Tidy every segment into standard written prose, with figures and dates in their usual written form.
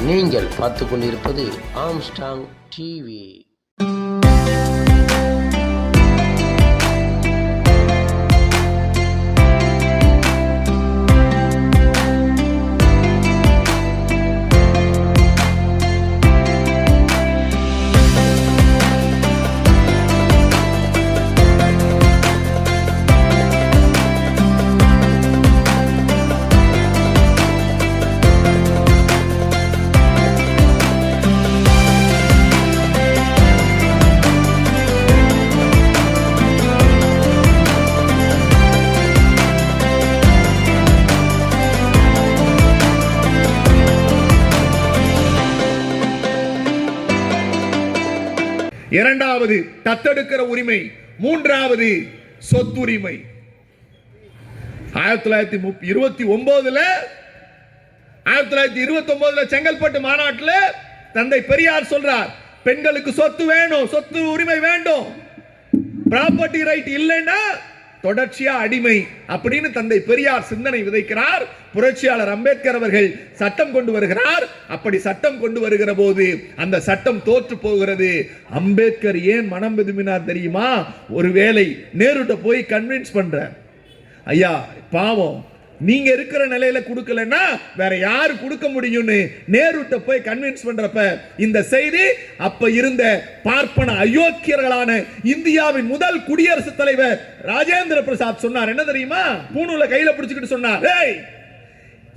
நீங்கள் பார்த்து கொண்டிருப்பது ஆம்ஸ்டாங் டிவி. இரண்டாவது தத்தெடுக்கிற உரிமை, மூன்றாவது சொத்துரிமை. 1929 செங்கல்பட்டு மாநாட்டில் தந்தை பெரியார் சொல்றார், பெண்களுக்கு சொத்து வேணும், சொத்து உரிமை வேண்டும், ப்ராப்பர்ட்டி ரைட் இல்லைன்னா தொடர்ச்சியா அடிமை அப்படின்னு தந்தை பெரியார் சிந்தனை விதைக்கிறார். புரட்சியாளர் அம்பேத்கர் அவர்கள் சட்டம் கொண்டு வருகிறார். அப்படி சட்டம் கொண்டு வருகிற போது அந்த சட்டம் தோற்று போகிறது. அம்பேத்கர் ஏன் மனம் விரும்பினார் தெரியுமா? ஒருவேளை நேருட்ட போய் கன்வின்ஸ் பண்ற, ஐயா பாவம் நீங்க இருக்கிற நிலையில கொடுக்கலன்னா வேற யாரு கொடுக்க முடியும்னு நேருட்ட போய் கன்வின்ஸ் பண்றப்ப இந்த செய்தி அப்ப இருந்த பார்ப்பன அயோக்கியர்களான இந்தியாவின் முதல் குடியரசுத் தலைவர் ராஜேந்திர பிரசாத் சொன்னார். என்ன தெரியுமா? பூணூல கையில பிடிச்சுக்கிட்டு சொன்னார்,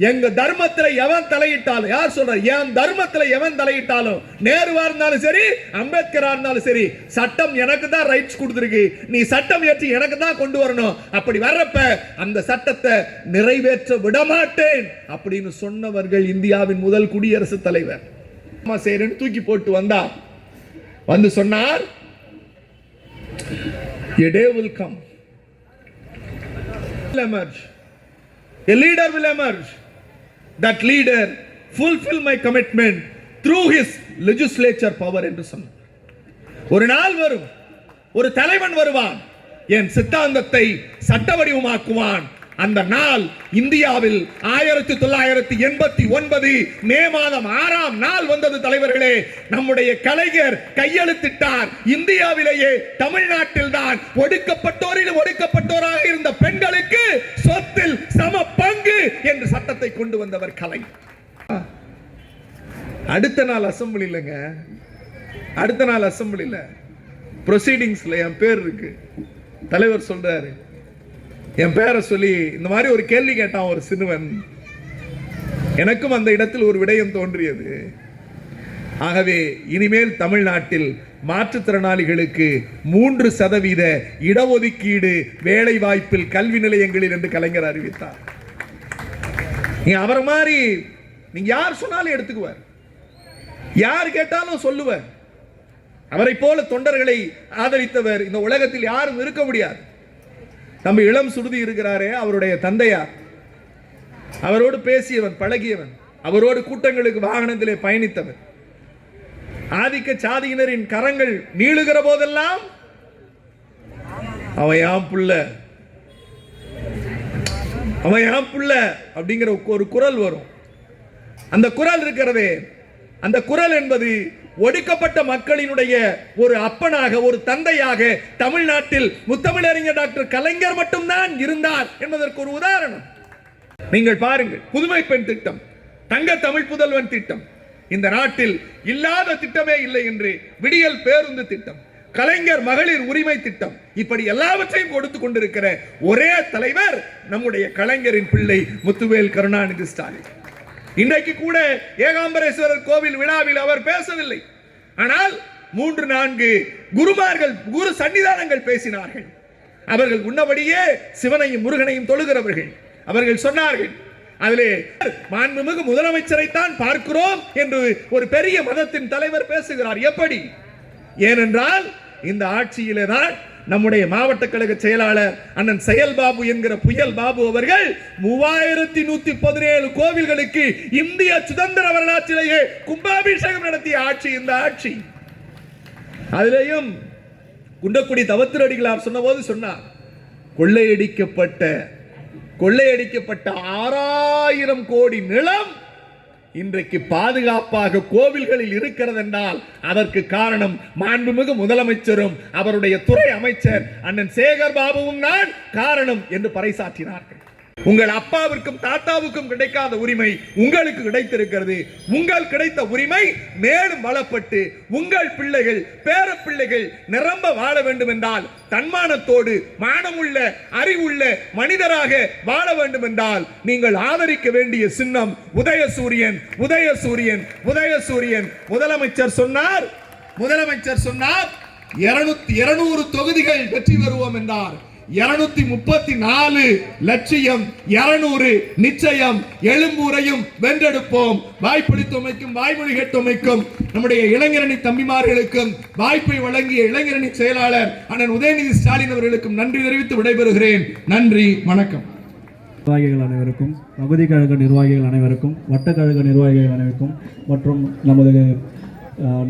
எங்க தர்மத்துல எவன் தலையிட்டாலும், யார் சொல்ற, என் தர்மத்துல எவன் தலையிட்டாலும், நேருவா இருந்தாலும் சரி அம்பேத்கரா இருந்தாலும் சரி, சட்டம் எனக்கு தான் ரைட்ஸ் கொடுத்திருக்கு, நீ சட்டம் ஏற்றி எனக்கு தான் கொண்டு வரணும், அப்படி வர்றப்ப அந்த சட்டத்தை நிறைவேற்ற விடமாட்டேன் அப்படின்னு சொன்னவர்கள் இந்தியாவின் முதல் குடியரசுத் தலைவர். தூக்கி போட்டு வந்தார். வந்து சொன்னார், a day will come, will emerge, a leader will emerge, that leader fulfill my commitment through his legislature power என்று சொன்னார். ஒரு நாள் வரும், ஒரு தலைவன் வருவான், என் சித்தாந்தத்தை சட்ட வடிவமாக்குவான். அந்த நாள் இந்தியாவில் 1989 மே மாதம் 6ஆம் நாள் வந்தது. தலைவர்களே, நம்முடைய கலைஞர் கையெழுத்திட்டார். இந்தியாவிலேயே தமிழ்நாட்டில் தான் ஒடுக்கப்பட்டோரில் ஒடுக்கப்பட்டோராக இருந்த பெண்களுக்கு சொத்தில் சம பங்கு என்று சட்டத்தை கொண்டு வந்தவர் கலைஞர். அடுத்த நாள் அசெம்பிளி இல்லைங்க, அடுத்த நாள் அசெம்பிளில ப்ரொசீடிங்ஸ்ல என் பேர் இருக்கு. தலைவர் சொல்றாரு, என் பேரை சொல்லி இந்த மாதிரி ஒரு கேள்வி கேட்டான் ஒரு சிறுவன். எனக்கும் அந்த இடத்தில் ஒரு விடயம் தோன்றியது. ஆகவே இனிமேல் தமிழ்நாட்டில் மாற்றுத்திறனாளிகளுக்கு 3% இடஒதுக்கீடு வேலை வாய்ப்பில் கல்வி நிலையங்களில் என்று கலைஞர் அறிவித்தார். அவர் மாதிரி நீங்க யார் சொன்னாலும் எடுத்துக்குவார், யார் கேட்டாலும் சொல்லுவார். அவரை போல தொண்டர்களை ஆதரித்தவர் இந்த உலகத்தில் யாரும் இருக்க முடியாது. நம்ம இளம் சுருதி இருக்கிறாரே, அவருடைய தந்தையார், அவரோடு பேசியவன், பழகியவன், அவரோடு கூட்டங்களுக்கு வாகனத்திலே பயணித்தவன். ஆதிக்க சாதியினரின் கரங்கள் நீளுகிற போதெல்லாம் அவன் யாம் புள்ள, அவன் யாம் புள்ள அப்படிங்கிற ஒரு குரல் வரும். அந்த குரல் இருக்கிறதே, அந்த குரல் என்பது ஒடுக்கப்பட்ட மக்களினுடைய ஒரு அப்பனாக, ஒரு தந்தையாக தமிழ்நாட்டில் முத்தமிழறிஞர் டாக்டர் கலைஞர் மட்டும்தான் இருந்தார் என்பதற்கு ஒரு உதாரணம். நீங்கள் பாருங்கள், புதுமை பெண் திட்டம், தங்க தமிழ் புதல்வன் திட்டம், இந்த நாட்டில் இல்லாத திட்டமே இல்லை என்று விடியல் பேருந்து திட்டம், கலைஞர் மகளிர் உரிமை திட்டம், இப்படி எல்லாவற்றையும் கொடுத்து கொண்டிருக்கிற ஒரே தலைவர் நம்முடைய கலைஞரின் பிள்ளை முத்துவேல் கருணாநிதி ஸ்டாலின். இன்றைக்கு கூட ஏகாம்பரேஸ்வரர் கோவில் விழாவில் அவர் பேசவில்லை. ஆனால் 3-4 குருமார்கள், குரு சன்னிதானங்கள் பேசினார்கள். அவர்கள் உன்னபடியே சிவனையும் முருகனையும் தொழுகிறவர்கள். அவர்கள் சொன்னார்கள், அதிலே மாண்புமிகு முதலமைச்சரை தான் பார்க்கிறோம் என்று ஒரு பெரிய மதத்தின் தலைவர் பேசுகிறார். எப்படி? ஏனென்றால் இந்த ஆட்சியிலே தான் நம்முடைய மாவட்ட கழக செயலாளர் அண்ணன் செயல்பாபு என்கிற புயல் பாபு அவர்கள் 3117 கோவில்களுக்கு இந்திய சுதந்திர வரலாற்றிலேயே கும்பாபிஷேகம் நடத்திய ஆட்சி இந்த ஆட்சி. அதிலேயும் குண்டக்குடி தவத்திரடிகளார் சொன்னபோது சொன்னார், கொள்ளையடிக்கப்பட்ட 6000 கோடி நிலம் இன்றைக்கு பாதுகாப்பாக கோவில்களில் இருக்கிறது என்றால் அதற்கு காரணம் மாண்புமிகு முதலமைச்சரும் அவருடைய துறை அமைச்சர் அண்ணன் சேகர் பாபுவும் தான் காரணம் என்று பறைசாற்றினார்கள். உங்கள் அப்பாவிற்கும் தாத்தாவுக்கும் கிடைக்காத உரிமை உங்களுக்கு கிடைத்திருக்கிறது. உங்கள் கிடைத்த உரிமை மேலும் வளப்பட்டு உங்கள் பிள்ளைகள் பேர பிள்ளைகள் நிரம்ப வாழ வேண்டும் என்றால், தன்மானத்தோடு மானமுள்ள அறிவுள்ள மனிதராக வாழ வேண்டும் என்றால் நீங்கள் ஆதரிக்க வேண்டிய சின்னம் உதயசூரியன். உதயசூரியன் உதயசூரியன். முதலமைச்சர் சொன்னார் 200 தொகுதிகள் வெற்றி பெறுவோம் என்றார். 234 லட்சியம் 200 நிச்சயம். எழும்பூரையும் வென்றெடுப்போம். வாய்ப்பளித்தமைக்கும் வாய்மொழி கேட்டமைக்கும் நம்முடைய இளைஞரணி தம்பிமார்களுக்கும் வாய்ப்பை வழங்கிய இளைஞரணி செயலாளர் அண்ணன் உதயநிதி ஸ்டாலின் அவர்களுக்கும் நன்றி தெரிவித்து விடைபெறுகிறேன். நன்றி, வணக்கம். நிர்வாகிகள் அனைவருக்கும், பகுதி கழக நிர்வாகிகள் அனைவருக்கும், வட்டக்கழக நிர்வாகிகள் அனைவருக்கும் மற்றும் நமது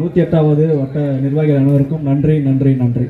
108வது வட்ட நிர்வாகிகள் அனைவருக்கும் நன்றி நன்றி நன்றி.